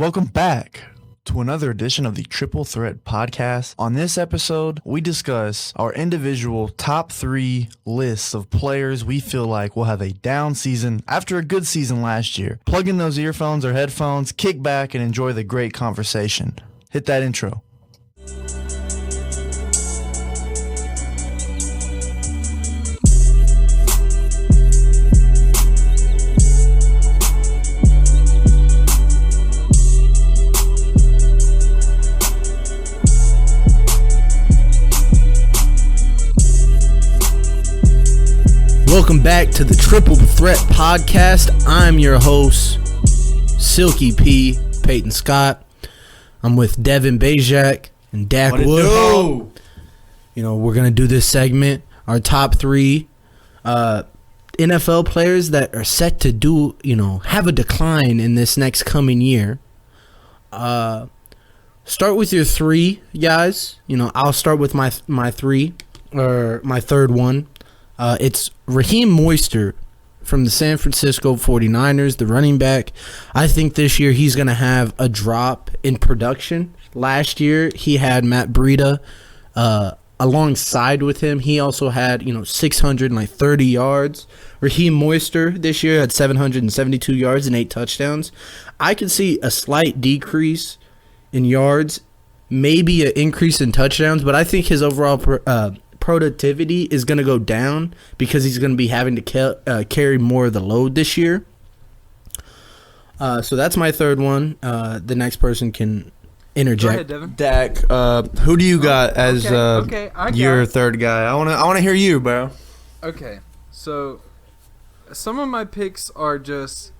Welcome back to another edition of the Triple Threat Podcast. On this episode, we discuss our individual top 3 lists of players we feel like will have a down season after a good season last year. Plug in those earphones or headphones, kick back, and enjoy the great conversation. Hit that intro. Welcome back to the Triple Threat Podcast. I'm your host, Silky P. Peyton Scott. I'm with Devin Bajak and Dak Wood. You know, we're going to do this segment, our top 3 NFL players that are set to do, have a decline in this next coming year. Start with your 3, guys. I'll start with my 3, or my third one. It's Raheem Mostert from the San Francisco 49ers, the running back. I think this year he's going to have a drop in production. Last year he had Matt Breida alongside with him. He also had 630 yards. Raheem Mostert this year had 772 yards and 8 touchdowns. I could see a slight decrease in yards, maybe an increase in touchdowns, but I think his overall productivity is going to go down because he's going to be having to carry more of the load this year. So that's my third one. The next person can interject. Go ahead, Devin. Dak, who do you got as your third guy? I want to hear you, bro. Okay, so some of my picks are just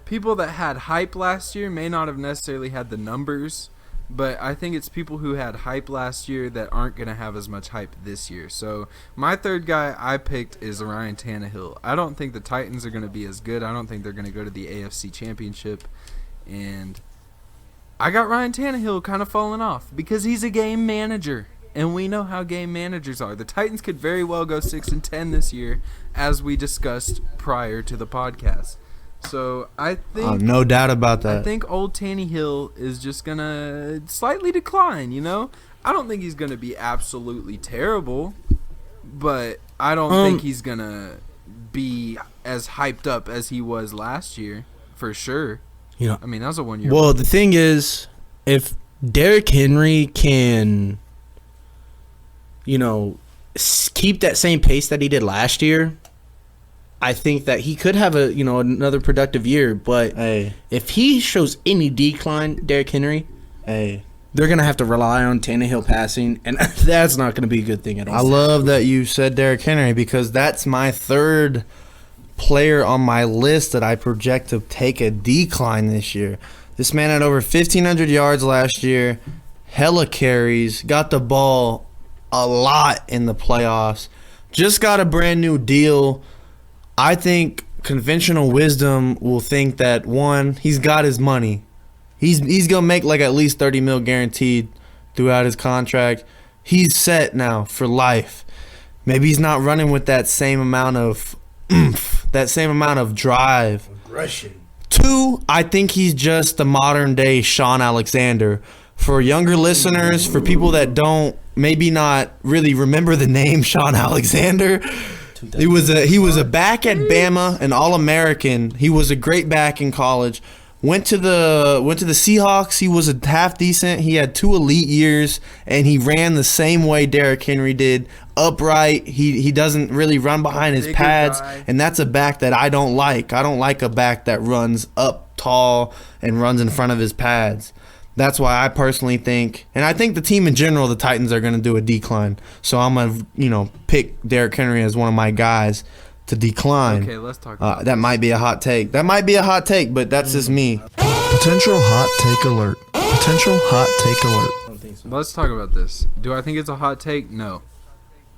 people that had hype last year, may not have necessarily had the numbers, but I think it's people who had hype last year that aren't going to have as much hype this year. So my third guy I picked is Ryan Tannehill. I don't think the Titans are going to be as good. I don't think they're going to go to the AFC Championship. And I got Ryan Tannehill kind of falling off because he's a game manager. And we know how game managers are. The Titans could very well go 6-10 this year, as we discussed prior to the podcast. So I think no doubt about that. I think old Tannehill is just gonna slightly decline. I don't think he's gonna be absolutely terrible, but I don't think he's gonna be as hyped up as he was last year for sure. I mean, that was a 1 year. Well, the thing is, if Derrick Henry can, keep that same pace that he did last year, I think that he could have another productive year, but if he shows any decline, Derrick Henry, they're going to have to rely on Tannehill passing, and that's not going to be a good thing at all. I love that you said Derrick Henry because that's my third player on my list that I project to take a decline this year. This man had over 1,500 yards last year, hella carries, got the ball a lot in the playoffs, just got a brand new deal. I think conventional wisdom will think that, one, he's got his money. He's going to make like at least $30 million guaranteed throughout his contract. He's set now for life. Maybe he's not running with that same amount of oomph, that same amount of drive. Aggression. 2, I think he's just the modern day Sean Alexander. For younger listeners, for people that don't maybe not really remember the name Sean Alexander, he was a back at Bama, an All-American. He was a great back in college. Went to the Seahawks. He was a half decent. He had 2 elite years, and he ran the same way Derrick Henry did, upright. He doesn't really run behind his pads, and that's a back that I don't like. I don't like a back that runs up tall and runs in front of his pads. That's why I personally think, and I think the team in general, the Titans are going to do a decline. So I'm going to, pick Derrick Henry as one of my guys to decline. Okay, let's talk about that. Might be a hot take. That might be a hot take, but that's just me. Potential hot take alert. Potential hot take alert. I don't think so. Let's talk about this. Do I think it's a hot take? No.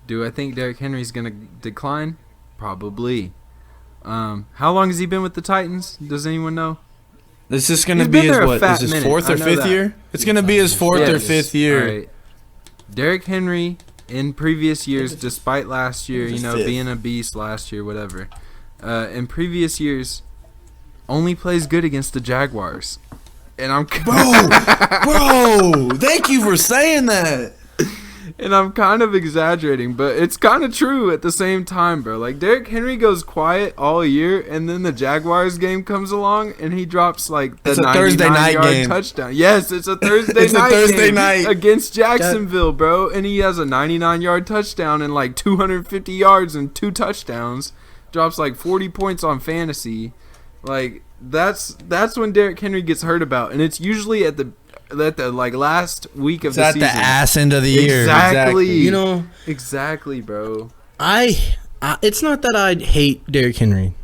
Do I think Derrick Henry's going to decline? Probably. How long has he been with the Titans? Does anyone know? This is going to be his, what, is his 4th or 5th year? It's going to be his 4th or 5th year. All right. Derrick Henry, in previous years, despite last year, being a beast last year, whatever, in previous years, only plays good against the Jaguars. And I'm bro, thank you for saying that. And I'm kind of exaggerating, but it's kind of true at the same time, bro. Like, Derrick Henry goes quiet all year, and then the Jaguars game comes along, and he drops, like, the 99-yard touchdown. Yes, it's a Thursday night against Jacksonville, bro. And he has a 99-yard touchdown and, like, 250 yards and 2 touchdowns. Drops, like, 40 points on fantasy. Like, that's when Derrick Henry gets heard about, and it's usually at the like last week of the season. At the ass end of the year. Exactly. You know. Exactly, bro. It's not that I hate Derrick Henry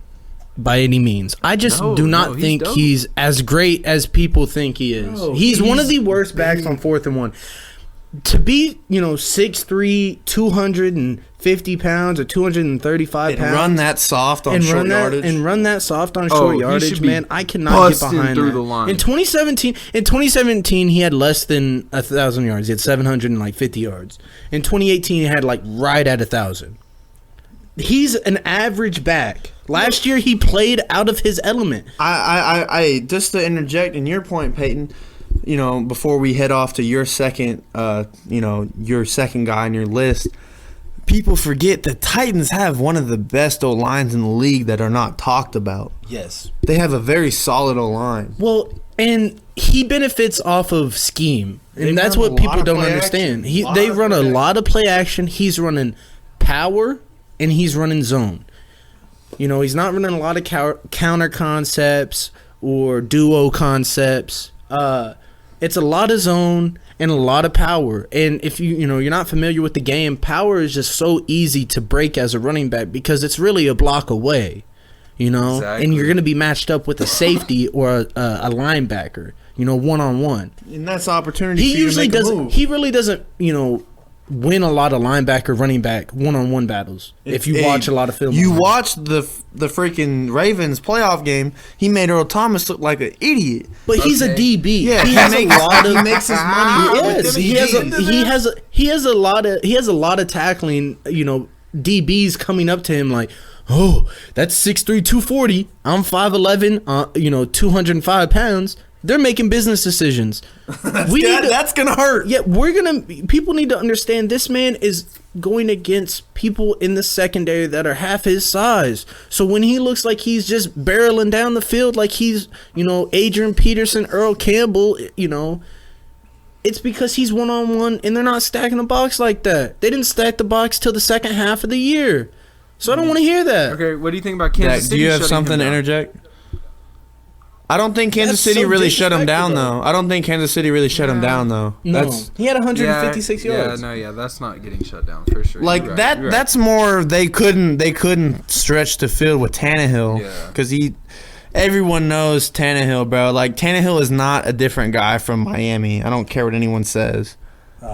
by any means. I just do not think he's as great as people think he is. No, he's one of the worst backs on 4th and 1. To be, 6'3", 250 pounds or 235 pounds. Run that soft on short yardage. And run that soft on short yardage, man. I cannot get behind through that. The line. In 2017, he had less than 1,000 yards. He had 750 yards. In 2018, he had right at 1,000. He's an average back. Last year, he played out of his element. I just to interject in your point, Peyton, before we head off to your second, your second guy on your list, people forget the Titans have one of the best O-lines in the league that are not talked about. Yes. They have a very solid O-line. Well, and he benefits off of scheme, and that's what people don't understand. They run a lot of play action. He's running power, and he's running zone. He's not running a lot of counter concepts or duo concepts. It's a lot of zone and a lot of power. And if you're not familiar with the game, power is just so easy to break as a running back because it's really a block away, Exactly. And you're going to be matched up with a safety or a linebacker, one-on-one. And that's the opportunity for you to make a move. He really doesn't, win a lot of linebacker, running back, one-on-one battles. If you watch a lot of film. You watched the freaking Ravens playoff game, he made Earl Thomas look like an idiot. But he's a DB. Yeah, he makes his money. Yes, he has a lot of tackling, DBs coming up to him like, "Oh, that's 6'3", 240. I'm 5'11", 205 pounds." They're making business decisions. That's gonna hurt. Yeah, people need to understand this man is going against people in the secondary that are half his size. So when he looks like he's just barreling down the field like he's, Adrian Peterson, Earl Campbell, it's because he's one-on-one and they're not stacking the box like that. They didn't stack the box till the second half of the year. So I don't want to hear that. Okay, what do you think about Kansas City? Do you have something to interject? I don't think Kansas City really shut him down, though. I don't think Kansas City really shut him down, though. No, he had 156 yards. That's not getting shut down for sure. Like that. That's more. They couldn't stretch the field with Tannehill because everyone knows Tannehill, bro. Like Tannehill is not a different guy from Miami. I don't care what anyone says.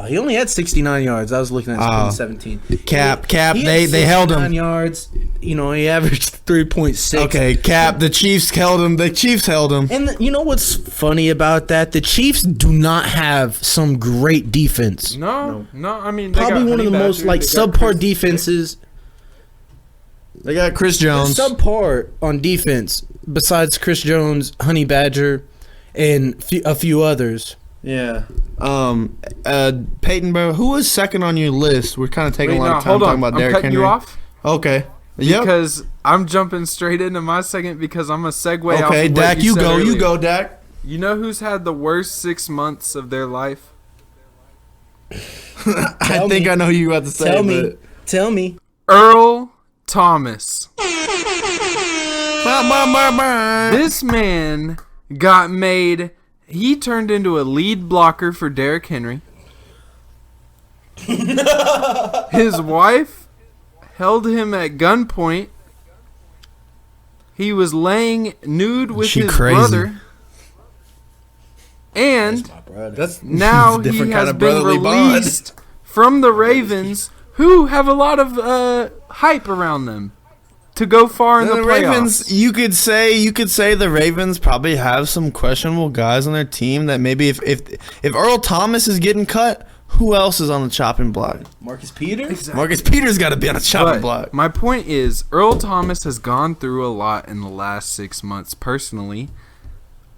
He only had 69 yards. I was looking at 2017. Cap. They held him. 69 yards. He averaged 3.6. Okay, Cap. The Chiefs held him. And you know what's funny about that? The Chiefs do not have some great defense. No. I mean, probably one of the most subpar defenses. They got Chris Jones. Subpar on defense. Besides Chris Jones, Honey Badger, and a few others. Yeah. Peyton, bro, who was second on your list? We're kind of taking a lot of time talking about Derrick Henry. I'm cutting you off. Okay. Because I'm jumping straight into my second because I'm a segue off of what Okay, Dak, you go. earlier. You go, Dak. You know who's had the worst 6 months of their life? I think I know who you about to say. Tell me. Earl Thomas. Bah. This man got made... He turned into a lead blocker for Derrick Henry. His wife held him at gunpoint. He was laying nude with his brother. And now he has been released from the Ravens, who have a lot of hype around them to go far in the playoffs. Ravens, you could say the Ravens probably have some questionable guys on their team that maybe if Earl Thomas is getting cut, who else is on the chopping block? Marcus Peters? Exactly. Marcus Peters got to be on the chopping block. My point is, Earl Thomas has gone through a lot in the last 6 months personally.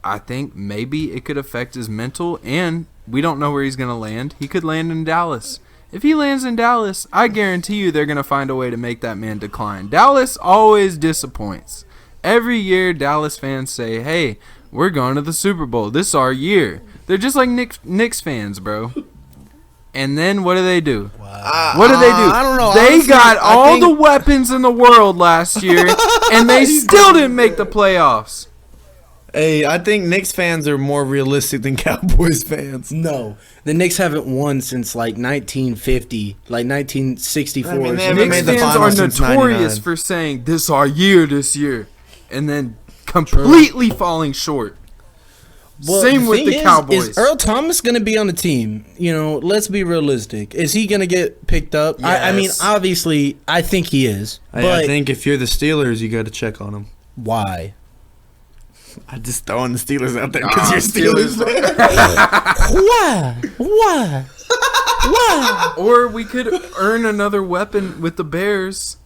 I think maybe it could affect his mental, and we don't know where he's going to land. He could land in Dallas. If he lands in Dallas, I guarantee you they're going to find a way to make that man decline. Dallas always disappoints. Every year, Dallas fans say, hey, we're going to the Super Bowl. This is our year. They're just like Knicks fans, bro. And then what do? Wow. What do? I don't know. They Honestly, got all think- the weapons in the world last year, and they still didn't make the playoffs. Hey, I think Knicks fans are more realistic than Cowboys fans. No, the Knicks haven't won since like 1950, like 1964. I mean, they haven't Knicks made the fans are finals since notorious 99. for saying, this our year this year, and then completely falling short. Same with the Cowboys. Is Earl Thomas going to be on the team? You know, let's be realistic. Is he going to get picked up? I mean, Yes. obviously, I think he is. Hey, But I think if you're the Steelers, you got to check on him. why? I just throwing the Steelers out there because you're Steelers. Why? Why? Why? Or we could earn another weapon with the Bears.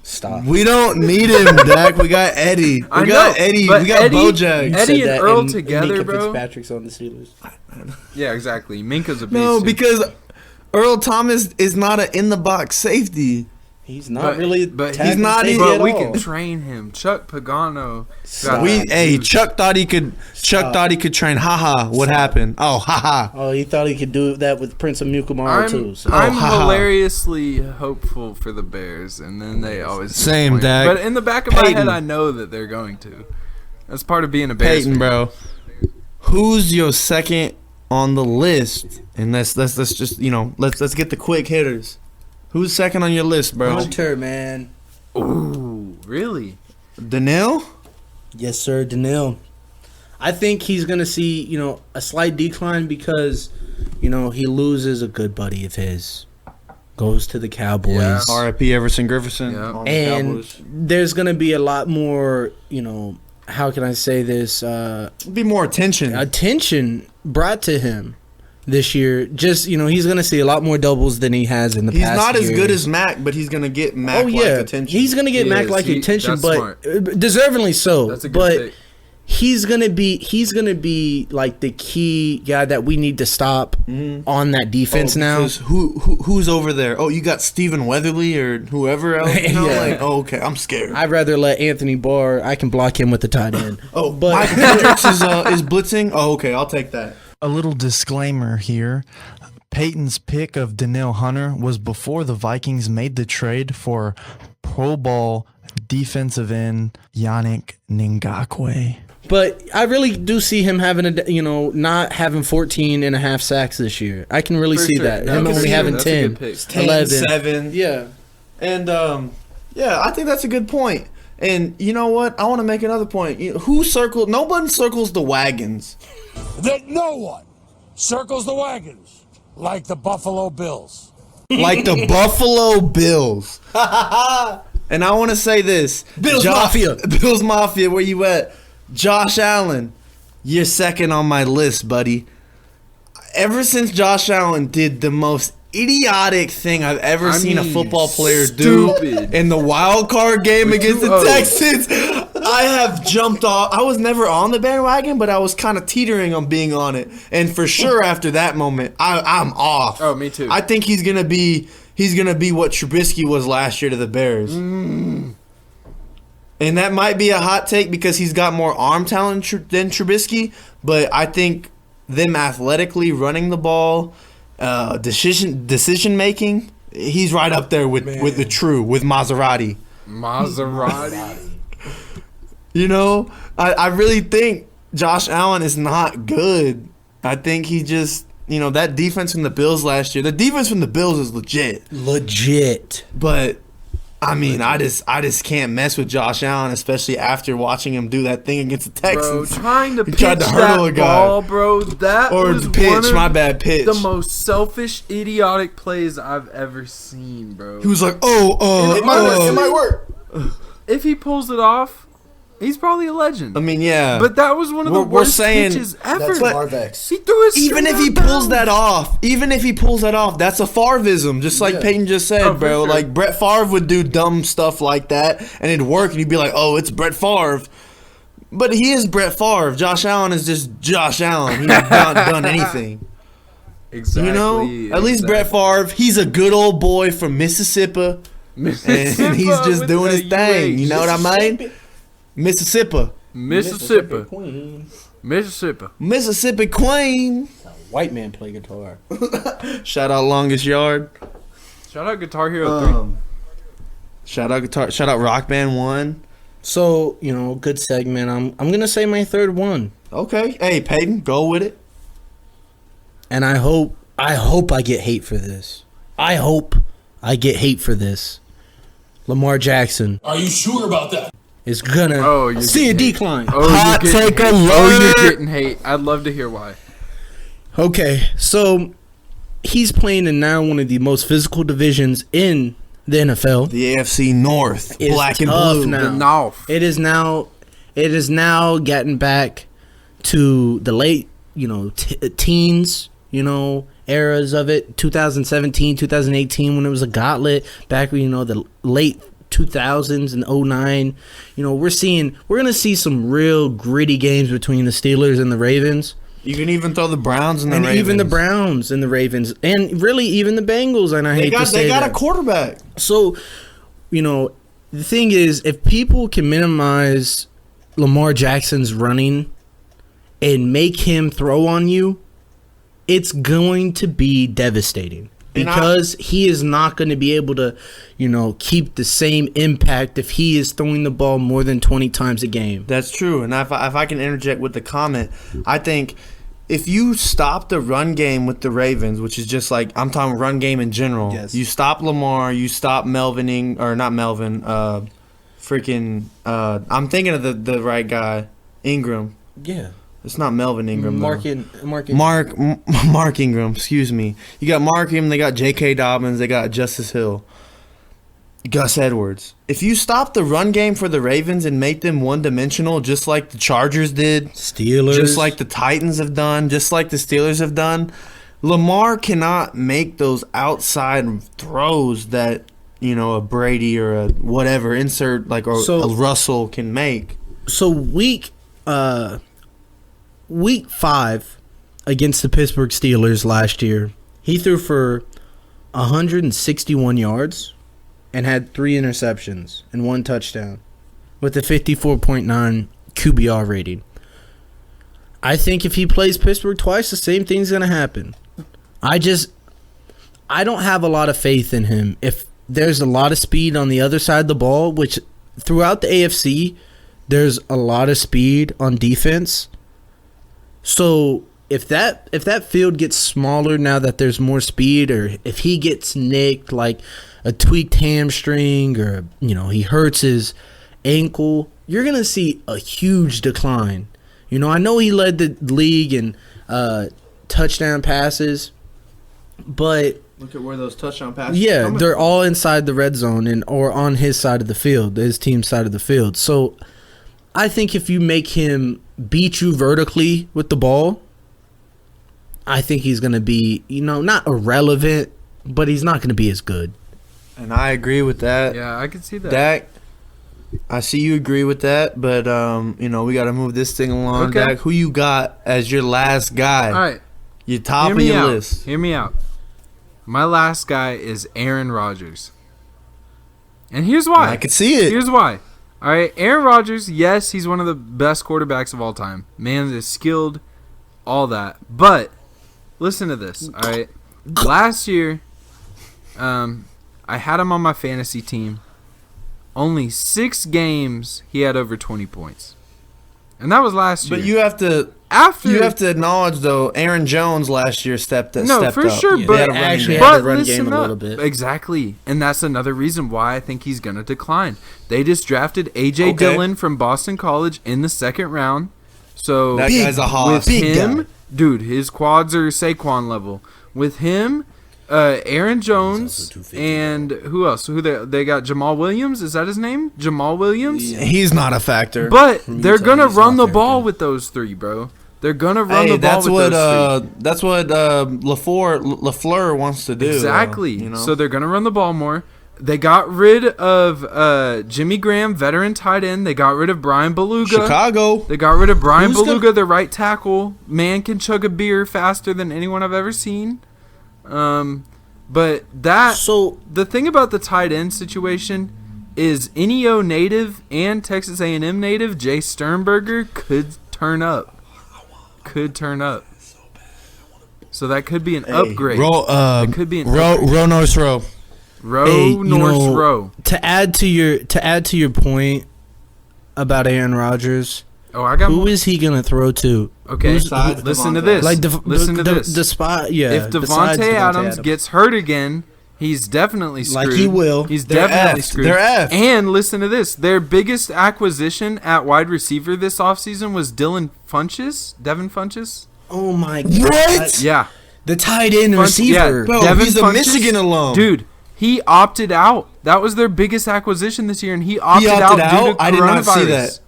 Stop. We don't need him, Dak. We got Eddie. We I got know, Eddie. but We got Eddie- Bojack. You Eddie said and that, Earl together, Minka bro. Fitzpatrick's on the Steelers. Yeah, exactly. Minka's a beast. No, too. because Earl Thomas is not an in-the-box safety. He's not really. but tackling he's not safety even- But at we all. can train him. Chuck Pagano. Stop. Hey, Chuck thought he could. Chuck thought he could train. Haha. What happened? Oh, haha. Oh, he thought he could do that with Prince of Mukamara too. So. I'm haha. hilariously hopeful for the Bears, and then they always Same, disappoint. Dak. But in the back of my Peyton. head, I know that they're going to. That's part of being a Bears Peyton, fan. bro. Who's your second on the list? And let's just let's get the quick hitters. Who's second on your list, bro? Hunter, man. Ooh, really? Daniil? Yes, sir, Daniil. I think he's gonna see, a slight decline because, he loses a good buddy of his. Goes to the Cowboys. Yeah. R.I.P. Everson Griffin. Yeah. on the And Cowboys. there's gonna be a lot more, how can I say this? Be more attention. Attention brought to him this year. Just, he's gonna see a lot more doubles than he has in the He's past not as year. good as Mac, but he's gonna get Mac like attention. He's gonna get He Mac is. like attention, That's but smart. deservingly so. That's a good but pick. he's gonna be like the key guy that we need to stop on that defense now. Because who's over there? Oh, you got Stephen Weatherly or whoever else. Yeah. Like, oh, okay, I'm scared. I'd rather let Anthony Barr. I can block him with the tight end. Oh, but Michael Hendricks is blitzing. Oh, okay, I'll take that. A little disclaimer here. Peyton's pick of Daniil Hunter was before the Vikings made the trade for Pro Bowl defensive end Yannick Ngakoue. But I really do see him having not having 14 and a half sacks this year. I can really For see sure. that. No, Him I can only see having that. That's a 10, good pick. 10, 11. 7. Yeah. And yeah, I think that's a good point. And you know what? I want to make another point. Nobody circles the wagons. That no one circles the wagons like the Buffalo Bills. Like the Buffalo Bills. And I want to say this. Bills Mafia. Bills Mafia, where you at? Josh Allen, you're second on my list, buddy. Ever since Josh Allen did the most idiotic thing I've ever seen a football player do stupid. in the wild card game With against the 2-0. Texans, I have jumped off. I was never on the bandwagon, but I was kind of teetering on being on it. And for sure, after that moment, I'm off. Oh, me too. I think he's gonna be what Trubisky was last year to the Bears. And that might be a hot take because he's got more arm talent than Trubisky, but I think them athletically running the ball, decision making, he's right up there with Maserati. Maserati. I really think Josh Allen is not good. I think he just, that defense from the Bills last year, the defense from the Bills is legit. But I mean, I just can't mess with Josh Allen, especially after watching him do that thing against the Bro, Texans. trying to He pitch tried to hurdle a that guy. ball, bro, that Or was pitch, one of my bad, pitch. the most selfish, idiotic plays I've ever seen, bro. He was like, It might work. If he pulls it off, he's probably a legend. I mean, yeah. But that was one of the We're worst saying- pitches ever. That's But- Marvex. He threw his even if he pulls that off, that's a Favreism, just like Peyton just said, Oh, for bro. sure. Like Brett Favre would do dumb stuff like that, and it'd work, and you'd be like, "Oh, it's Brett Favre." But he is Brett Favre. Josh Allen is just Josh Allen. He's not done anything. Exactly. You know? At least Brett Favre, he's a good old boy from Mississippi. And he's just doing his thing. You know what I mean? Mississippi. Mississippi. Queen. White man play guitar. Shout out Longest Yard. Shout out Guitar Hero 3. Shout out Rock Band 1. So, good segment. I'm gonna say my third one. Okay. Hey, Peyton, go with it. And I hope I get hate for this. I hope I get hate for this. Lamar Jackson. Are you sure about that? Is gonna see a decline. Hot take alert. You're getting hate. I'd love to hear why. Okay, so he's playing in now one of the most physical divisions in the NFL. The AFC North, It's black and tough blue. now. The North. It is now getting back to the late, teens, eras of it. 2017, 2018, when it was a gauntlet. Back when, the late 2000s and 09. We're gonna see some real gritty games between the Steelers and the Ravens. You can even throw the Browns and the And Ravens. even the Browns and the Ravens. And really even the Bengals. And I hate to say they got that. a quarterback. So, the thing is, if people can minimize Lamar Jackson's running and make him throw on you, it's going to be devastating. Because he is not going to be able to, keep the same impact if he is throwing the ball more than 20 times a game. That's true. And if I can interject with the comment, I think if you stop the run game with the Ravens, which is just like, I'm talking run game in general. Yes. You stop Lamar, you stop I'm thinking of the right guy, Ingram. Yeah. It's not Melvin Ingram. Mark Ingram, excuse me. You got Mark Ingram, they got J.K. Dobbins, they got Justice Hill. Gus Edwards. If you stop the run game for the Ravens and make them one-dimensional, just like the Chargers did, Steelers, just like the Titans have done, just like the Steelers have done, Lamar cannot make those outside throws that, a Brady or a whatever, a Russell can make. So week 5 against the Pittsburgh Steelers last year, he threw for 161 yards and had 3 interceptions and 1 touchdown with a 54.9 QBR rating. I think if he plays Pittsburgh twice, the same thing's going to happen. I don't have a lot of faith in him. If there's a lot of speed on the other side of the ball, which throughout the AFC, there's a lot of speed on defense. So if that field gets smaller now that there's more speed, or if he gets nicked like a tweaked hamstring, or he hurts his ankle, you're gonna see a huge decline. I know he led the league in touchdown passes, but Look at where those touchdown passes they're all inside the red zone or on his side of the field, his team's side of the field. So I think if you make him beat you vertically with the ball, I think he's going to be, not irrelevant, but he's not going to be as good. And I agree with that. Yeah, I can see that. Dak, I see you agree with that, but we got to move this thing along. Okay. Dak, who you got as your last guy? All right. Your top of your list. Hear me out. My last guy is Aaron Rodgers. And here's why. I can see it. Here's why. All right, Aaron Rodgers, yes, he's one of the best quarterbacks of all time. Man is skilled, all that. But listen to this, all right? Last year, I had him on my fantasy team. Only 6 games he had over 20 points. And that was last year. But you have to acknowledge though, Aaron Jones last year stepped up. No, for sure, Yeah, but they actually but had the run listen game a up. little bit. Exactly. And that's another reason why I think he's going to decline. They just drafted A.J. Okay. Dillon from Boston College in the 2nd round. So That guy's a hoss. with him, dude, his quads are Saquon level. With him, Aaron Jones, and who else? They got Jamal Williams. Is that his name? Jamal Williams? He's not a factor. But they're going to he's run not the ball there. with those 3, bro. They're going to run the ball that's with those 3. That's what LaFleur wants to do. Exactly. So they're going to run the ball more. They got rid of Jimmy Graham, veteran tight end. They got rid of Brian Beluga. Chicago. They got rid of Brian Who's Beluga, the right tackle. Man can chug a beer faster than anyone I've ever seen. But the thing about the tight end situation is NEO native and Texas A&M native Jay Sternberger could turn up. So that could be an upgrade. It could be an upgrade. Row North Row. Row. To add to your point about Aaron Rodgers, who is he gonna throw to? Okay, listen to this. Listen to this. The spot, yeah. If Devontae Adams gets hurt again, he's definitely screwed. Like he will. He's definitely screwed. They're F. And listen to this. Their biggest acquisition at wide receiver this offseason was Devin Funchess. Oh my god! What? Yeah, the tight end receiver. Bro, Devin he's a Funchess, Michigan alum. Dude, he opted out. That was their biggest acquisition this year, and he opted out due to coronavirus. I did not see that.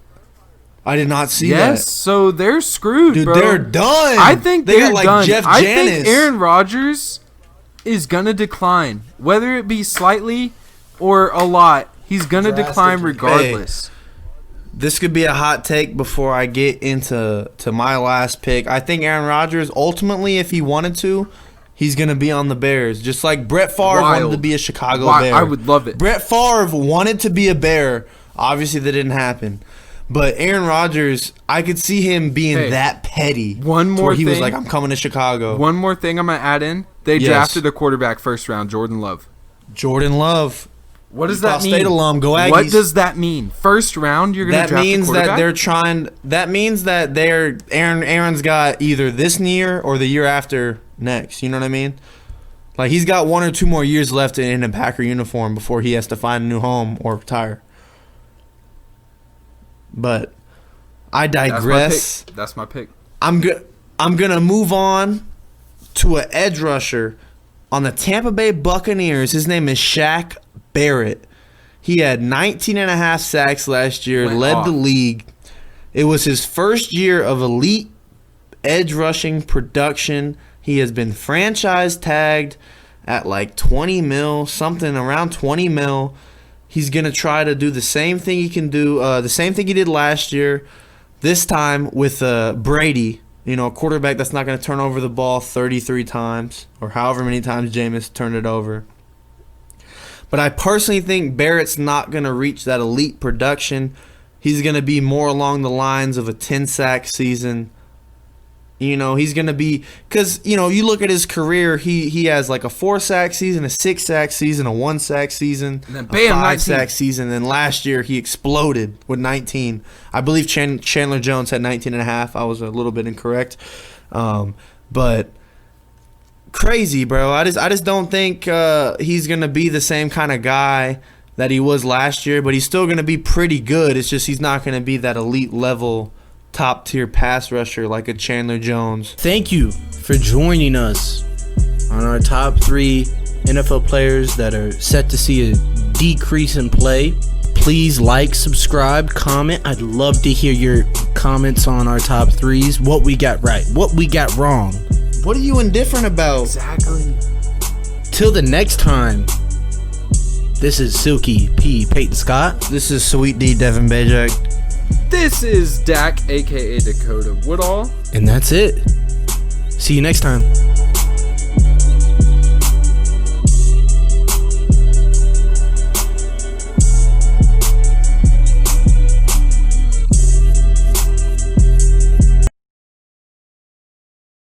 I did not see that. Yes, so they're screwed, dude, bro. They're done. I think they they're got like done. Jeff I Janis. think Aaron Rodgers is gonna decline, whether it be slightly or a lot. He's gonna decline regardless. Hey, this could be a hot take before I get into my last pick. I think Aaron Rodgers, ultimately, if he wanted to, he's going to be on the Bears. Just like Brett Favre wanted to be a Chicago Bear. I would love it. Brett Favre wanted to be a Bear. Obviously, that didn't happen. But Aaron Rodgers, I could see him being that petty. One more thing. He was like, I'm coming to Chicago. One more thing I'm going to add in. They drafted a quarterback first round, Jordan Love. Jordan Love. What does that mean? State alum, go Aggies. What does that mean? First round, you're going to draft a quarterback? That means that Aaron's got either this year or the year after next. You know what I mean? Like, he's got 1 or 2 more years left in a Packer uniform before he has to find a new home or retire. But I digress. That's my pick. I'm gonna move on to an edge rusher on the Tampa Bay Buccaneers. His name is Shaq Barrett. He had 19.5 sacks last year, led the league. It was his first year of elite edge rushing production. He has been franchise tagged at like 20 mil, something around 20 mil. He's going to try to do the same thing he can do, the same thing he did last year, this time with Brady, a quarterback that's not going to turn over the ball 33 times or however many times Jameis turned it over. But I personally think Barrett's not going to reach that elite production. He's going to be more along the lines of a 10-sack season. He's going to be – because, you look at his career, he has like a 4-sack season, a 6-sack season, a 1-sack season, and then a 5-sack season. And last year he exploded with 19. I believe Chandler Jones had 19.5. I was a little bit incorrect. But crazy, bro. I just don't think he's going to be the same kind of guy that he was last year. But he's still going to be pretty good. It's just he's not going to be that elite level top-tier pass rusher like a Chandler Jones. Thank you for joining us on our top 3 NFL players that are set to see a decrease in play. Please like, subscribe, comment. I'd love to hear your comments on our top 3s. What we got right, what we got wrong. What are you indifferent about? Exactly. Till the next time, this is Silky P. Peyton Scott. This is Sweet D. Devin Bajak. This is Dak, a.k.a. Dakota Woodall. And that's it. See you next time.